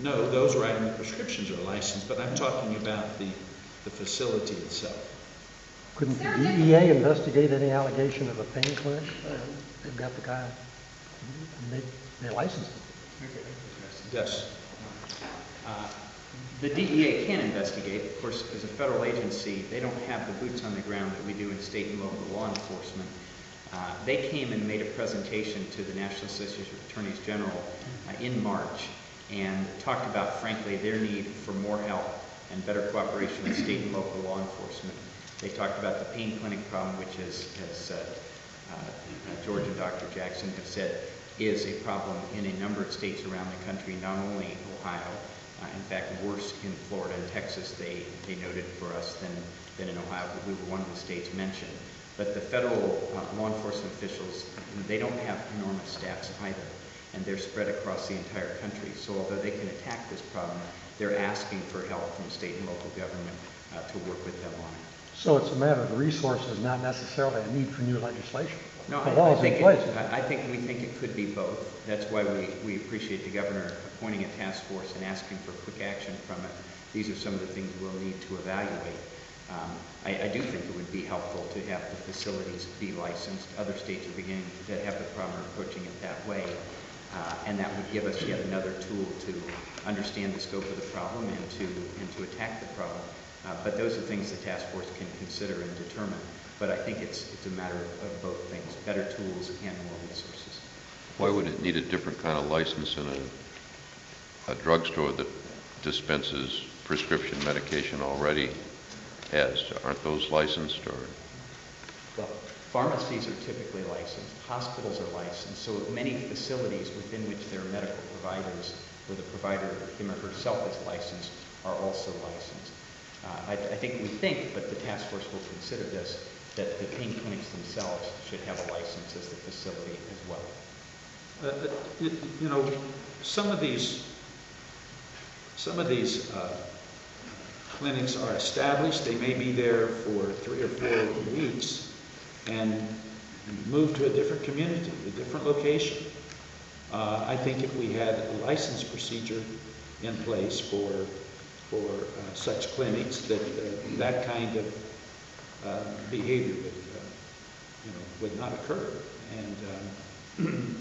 those writing the prescriptions are licensed, but I'm talking about the facility itself. Couldn't the DEA investigate any allegation of a pain clinic? They've got the guy, they licensed him. Yes. The DEA can investigate. Of course, as a federal agency, they don't have the boots on the ground that we do in state and local law enforcement. They came and made a presentation to the National Association of Attorneys General in March and talked about, frankly, their need for more help and better cooperation with state and local law enforcement. They talked about the pain clinic problem, which is, as George and Dr. Jackson have said, is a problem in a number of states around the country, not only Ohio. In fact, worse in Florida and Texas, they noted for us than in Ohio, but we were one of the states mentioned. But the federal law enforcement officials, they don't have enormous staffs either, and they're spread across the entire country. So although they can attack this problem, they're asking for help from state and local government to work with them on it. So it's a matter of resources, not necessarily a need for new legislation. No, I think we think it could be both. That's why we appreciate the governor appointing a task force and asking for quick action from it. These are some of the things we'll need to evaluate. I do think it would be helpful to have the facilities be licensed. Other states are beginning to have the problem approaching it that way. And that would give us yet another tool to understand the scope of the problem and to attack the problem. But those are things the task force can consider and determine. But I think it's a matter of both things, better tools and more resources. Why would it need a different kind of license in a drugstore that dispenses prescription medication already has? Aren't those licensed? Or? Well, pharmacies are typically licensed. Hospitals are licensed. So many facilities within which there are medical providers, where the provider, him or herself, is licensed, are also licensed. I think, but the task force will consider this, that the pain clinics themselves should have a license as the facility as well. Some of these clinics are established. They may be there for 3 or 4 weeks and move to a different community, a different location. I think if we had a license procedure in place for such clinics, that kind of behavior would not occur. And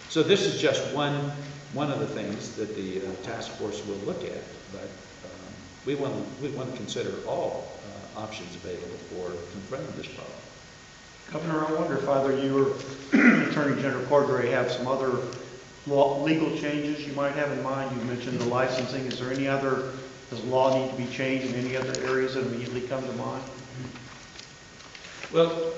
so this is just one of the things that the task force will look at. But we want to consider all options available for confronting this problem. Governor, I wonder if either you or Attorney General Cordray have some other legal changes you might have in mind. You mentioned the licensing. Is there any other? Does law need to be changed in any other areas that immediately come to mind? Well,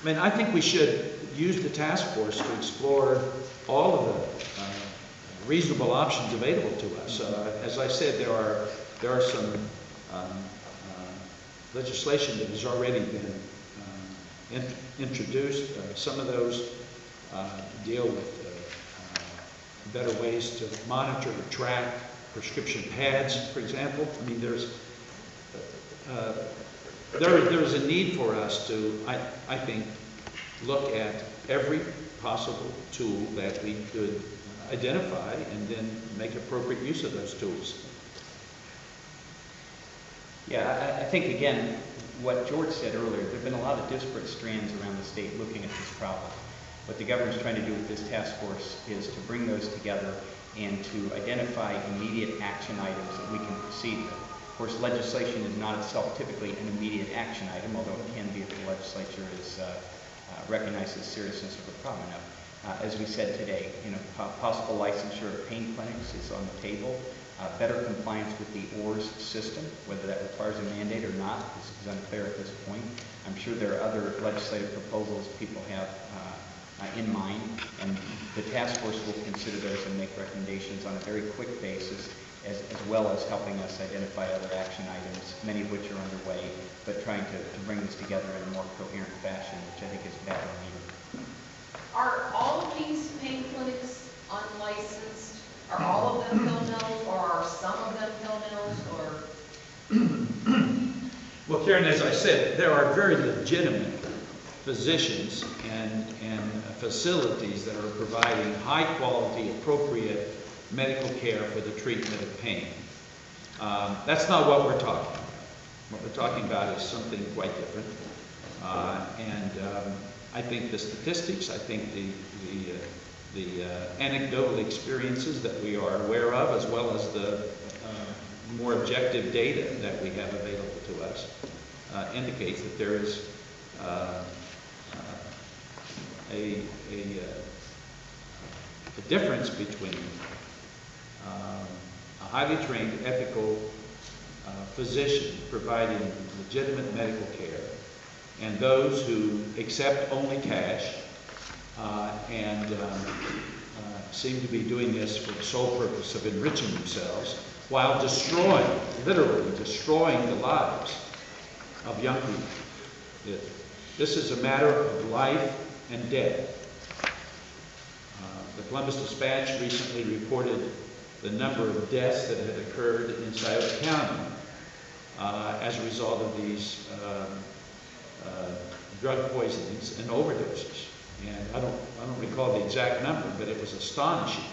I think we should use the task force to explore all of the reasonable options available to us. As I said, there are some legislation that has already been introduced. Some of those deal with better ways to monitor or track prescription pads, for example. There's a need for us to, I think, look at every possible tool that we could identify and then make appropriate use of those tools. Yeah, I think, again, what George said earlier, there have been a lot of disparate strands around the state looking at this problem. What the governor's trying to do with this task force is to bring those together and to identify immediate action items that we can proceed with. Of course, legislation is not itself typically an immediate action item, although it can be if the legislature is recognizes the seriousness of the problem enough. As we said today, possible licensure of pain clinics is on the table. Better compliance with the ORS system, whether that requires a mandate or not, is unclear at this point. I'm sure there are other legislative proposals people have in mind, and the task force will consider those and make recommendations on a very quick basis, as well as helping us identify other action items, many of which are underway, but trying to bring this together in a more coherent fashion, which I think is badly needed. Are all of these pain clinics unlicensed? Are all of them pill mills, or are some of them pill mills, or? Well, Karen, as I said, there are very legitimate physicians and facilities that are providing high quality, appropriate medical care for the treatment of pain. That's not what we're talking about. What we're talking about is something quite different. I think the statistics, I think the anecdotal experiences that we are aware of, as well as the more objective data that we have available to us, indicates that there is a difference between a highly trained, ethical physician providing legitimate medical care and those who accept only cash and seem to be doing this for the sole purpose of enriching themselves while destroying, literally destroying the lives of young people. This is a matter of life and death. The Columbus Dispatch recently reported the number of deaths that had occurred in Scioto County as a result of these drug poisonings and overdoses. And I don't recall the exact number, but it was astonishing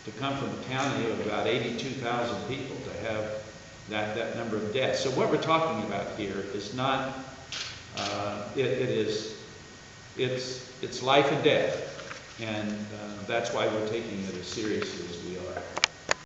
to come from a county of about 82,000 people to have that number of deaths. So what we're talking about here is not, it's life and death. And that's why we're taking it as seriously as we are.